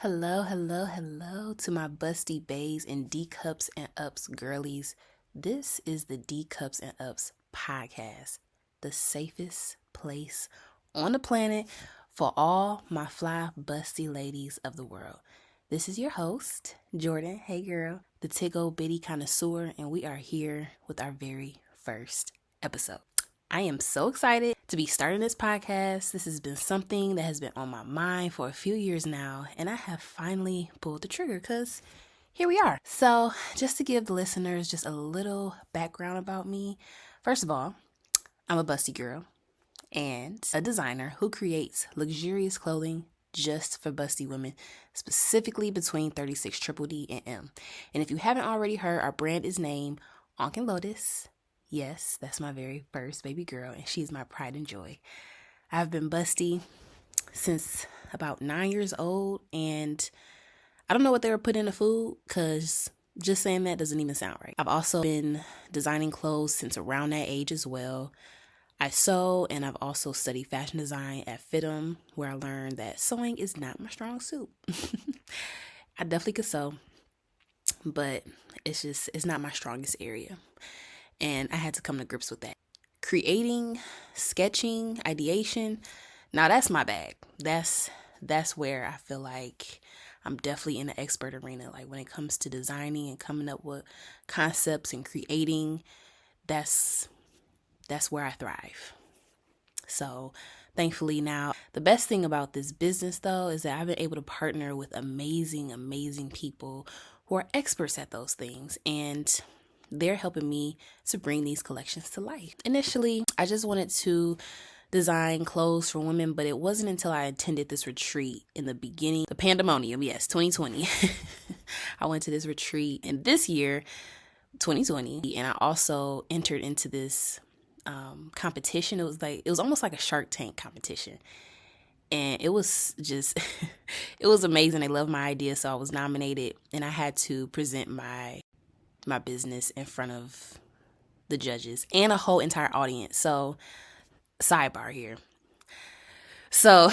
Hello to my busty bays and D Cups and Ups girlies. This is the D Cups and Ups Podcast, the safest place on the planet for all my fly busty ladies of the world. This is your host, Jordan. Hey girl, the tiggo bitty connoisseur, and we are here with our very first episode. I am so excited to be starting this podcast. This has been something that has been on my mind for a few years now, and I have finally pulled the trigger because here we are. So just to give the listeners just a little background about me, first of all, I'm a busty girl and a designer who creates luxurious clothing just for busty women, specifically between 36 triple D and M. And if you haven't already heard, our brand is named Ankh&Lotus. Yes, that's my very first baby girl, and she's my pride and joy. I've been busty since about 9 years old, and I don't know what they were putting in the food, because just saying that doesn't even sound right. I've also been designing clothes since around that age as well. I sew, and I've also studied fashion design at FITM, where I learned that sewing is not my strong suit. I definitely could sew, but it's not my strongest area. And I had to come to grips with that. Creating, sketching, ideation, now that's my bag. That's where I feel like I'm definitely in the expert arena. Like when it comes to designing and coming up with concepts and creating, that's where I thrive. So thankfully now, the best thing about this business though is that I've been able to partner with amazing people who are experts at those things, and they're helping me to bring these collections to life. Initially, I just wanted to design clothes for women, but it wasn't until I attended this retreat in the beginning, the pandemonium, 2020. I went to this retreat in this year, 2020, and I also entered into this competition. It was almost like a Shark Tank competition. And it was just, it was amazing. They loved my idea, so I was nominated, and I had to present my business in front of the judges and a whole entire audience. So sidebar here. So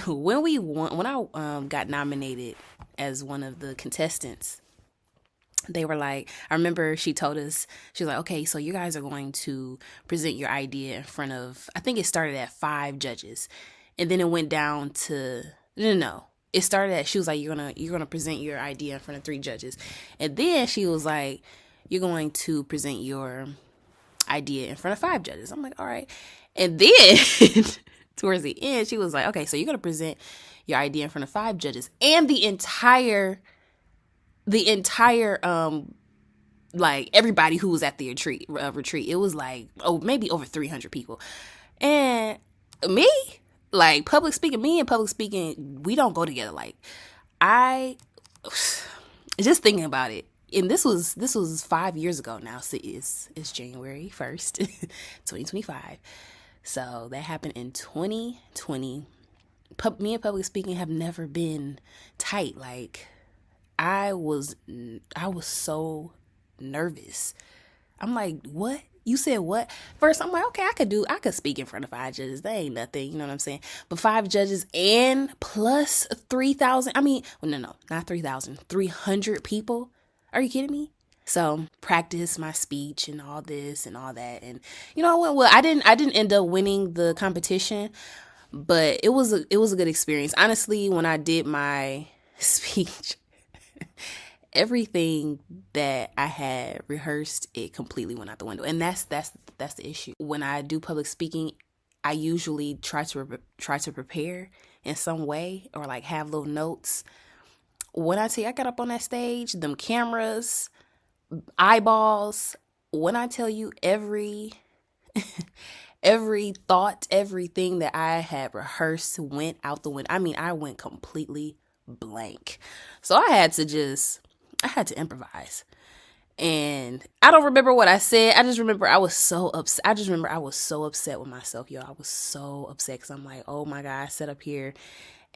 when I got nominated as one of the contestants, they were like, I remember she told us, she was like, okay, so you guys are going to present your idea in front of, I think it started at 5 judges, and then it went down to, no. It started at, she was like, you're gonna present your idea in front of 3 judges. And then she was like, you're going to present your idea in front of 5 judges. I'm like, all right. And then towards the end, she was like, okay, so you're going to present your idea in front of 5 judges and the entire, like everybody who was at the retreat. It was like, maybe over 300 people. And me, like public speaking, we don't go together. Like just thinking about it. And this was 5 years ago now. So it's January 1st, 2025. So that happened in 2020. Me and public speaking have never been tight. Like I was so nervous. I'm like, what? You said what? First, I'm like, okay, I could speak in front of 5 judges. That ain't nothing. You know what I'm saying? But 5 judges and plus 3,000. I mean, no, not 3,000. 300 people. Are you kidding me? So practice my speech and all this and all that. And you know what? Well, I didn't end up winning the competition, but it was a good experience. Honestly, when I did my speech, everything that I had rehearsed, it completely went out the window. And that's the issue. When I do public speaking, I usually try to prepare in some way or like have little notes. When I tell you I got up on that stage, them cameras, eyeballs, when I tell you every thought, everything that I had rehearsed went out the window. I mean, I went completely blank. So I had to improvise. And I don't remember what I said. I just remember I was so upset. I was so upset with myself, y'all. I was so upset because I'm like, oh my God, I sat up here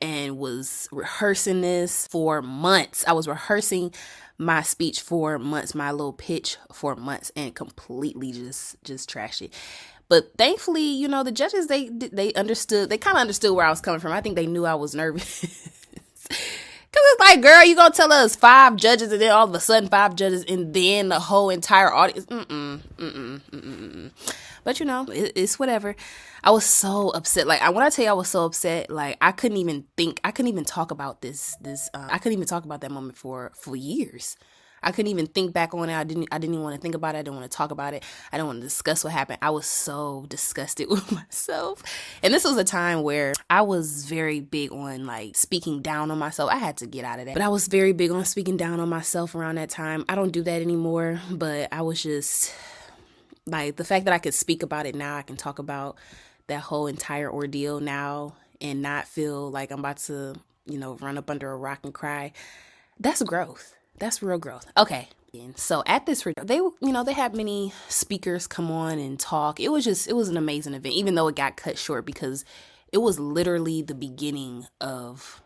and was rehearsing this for months. I was rehearsing my speech for months, my little pitch for months, and completely just trashed it. But thankfully, you know, the judges, they understood. They kind of understood where I was coming from. I think they knew I was nervous. Because was like, girl, you gonna tell us 5 judges and then all of a sudden 5 judges and then the whole entire audience? But it's whatever. I was so upset. Like, when I tell you I was so upset, like, I couldn't even talk about I couldn't even talk about that moment for years. I couldn't even think back on it. I didn't even want to think about it. I didn't want to talk about it. I didn't want to discuss what happened. I was so disgusted with myself. And this was a time where I was very big on, like, speaking down on myself. I had to get out of that. But I was very big on speaking down on myself around that time. I don't do that anymore, but I was just, like, the fact that I could speak about it now, I can talk about that whole entire ordeal now and not feel like I'm about to, run up under a rock and cry. That's growth. That's real growth. Okay. And so at this, they had many speakers come on and talk. It was an amazing event, even though it got cut short because it was literally the beginning of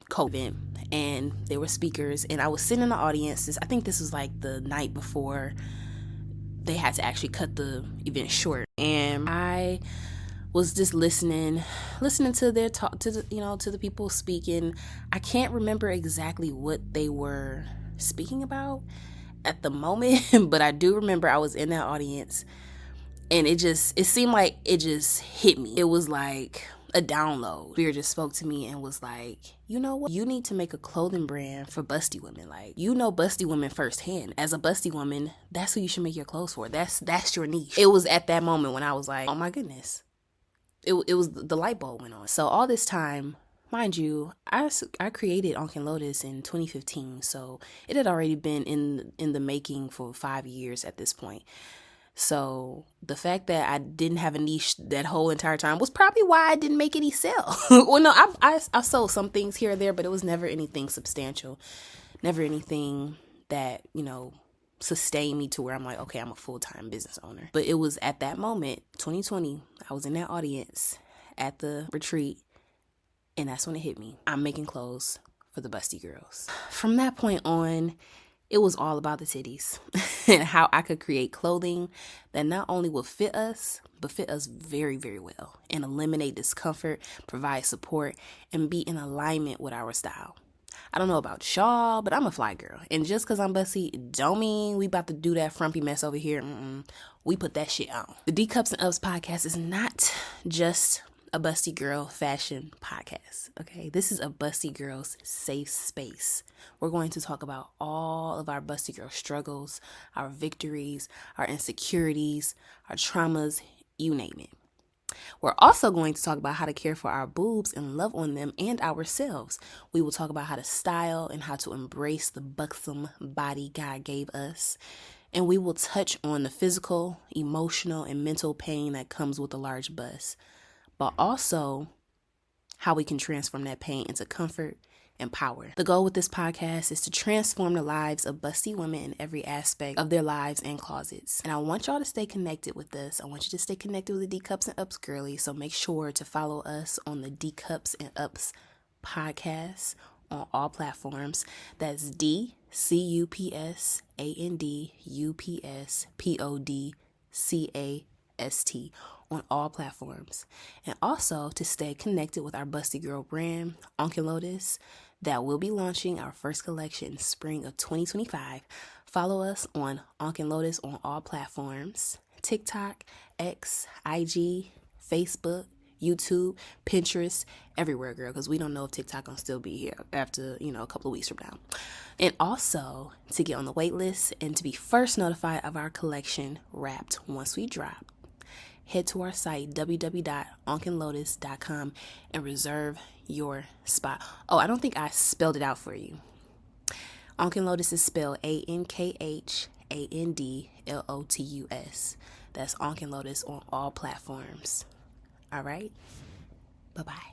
COVID. And there were speakers and I was sitting in the audience. I think this was like the night before they had to actually cut the event short. And I was just listening to their talk, to the people speaking. I can't remember exactly what they were speaking about at the moment, but I do remember I was in that audience and it seemed like it just hit me. It was like a download. Spirit just spoke to me and was like, you know what? You need to make a clothing brand for busty women. Like, busty women firsthand. As a busty woman, that's who you should make your clothes for. That's your niche. It was at that moment when I was like, oh my goodness. It was the light bulb went on. So all this time, mind you, I created Ankh&Lotus in 2015, so it had already been in the making for 5 years at this point. So the fact that I didn't have a niche that whole entire time was probably why I didn't make any sell. Well, no, I sold some things here or there, but it was never anything substantial, never anything that, sustained me to where I'm like, okay, I'm a full-time business owner. But it was at that moment, 2020, I was in that audience at the retreat. And that's when it hit me. I'm making clothes for the busty girls. From that point on, it was all about the titties and how I could create clothing that not only will fit us, but fit us very, very well and eliminate discomfort, provide support, and be in alignment with our style. I don't know about y'all, but I'm a fly girl. And just because I'm busty, don't mean we about to do that frumpy mess over here. We put that shit on. The Cups&Ups Podcast is not just a busty girl fashion podcast, okay? This is a busty girl's safe space. We're going to talk about all of our busty girl struggles, our victories, our insecurities, our traumas, you name it. We're also going to talk about how to care for our boobs and love on them and ourselves. We will talk about how to style and how to embrace the buxom body God gave us. And we will touch on the physical, emotional, and mental pain that comes with a large bust, but also how we can transform that pain into comfort and power. The goal with this podcast is to transform the lives of busty women in every aspect of their lives and closets. And I want y'all to stay connected with us. I want you to stay connected with the Cups&Ups girlies. So make sure to follow us on the Cups&Ups Podcast on all platforms. That's DCUPSANDUPSPODCAST on all platforms. And also to stay connected with our busty girl brand, Ankh&Lotus, that will be launching our first collection in spring of 2025. Follow us on Ankh&Lotus on all platforms: TikTok, X, IG, Facebook, YouTube, Pinterest, everywhere, girl, because we don't know if TikTok gonna still be here after, a couple of weeks from now. And also to get on the wait list and to be first notified of our collection wrapped once we drop, head to our site, www.ankhandlotus.com, and reserve your spot. Oh, I don't think I spelled it out for you. Ankh&Lotus is spelled ANKHANDLOTUS. That's Ankh&Lotus on all platforms. All right? Bye-bye.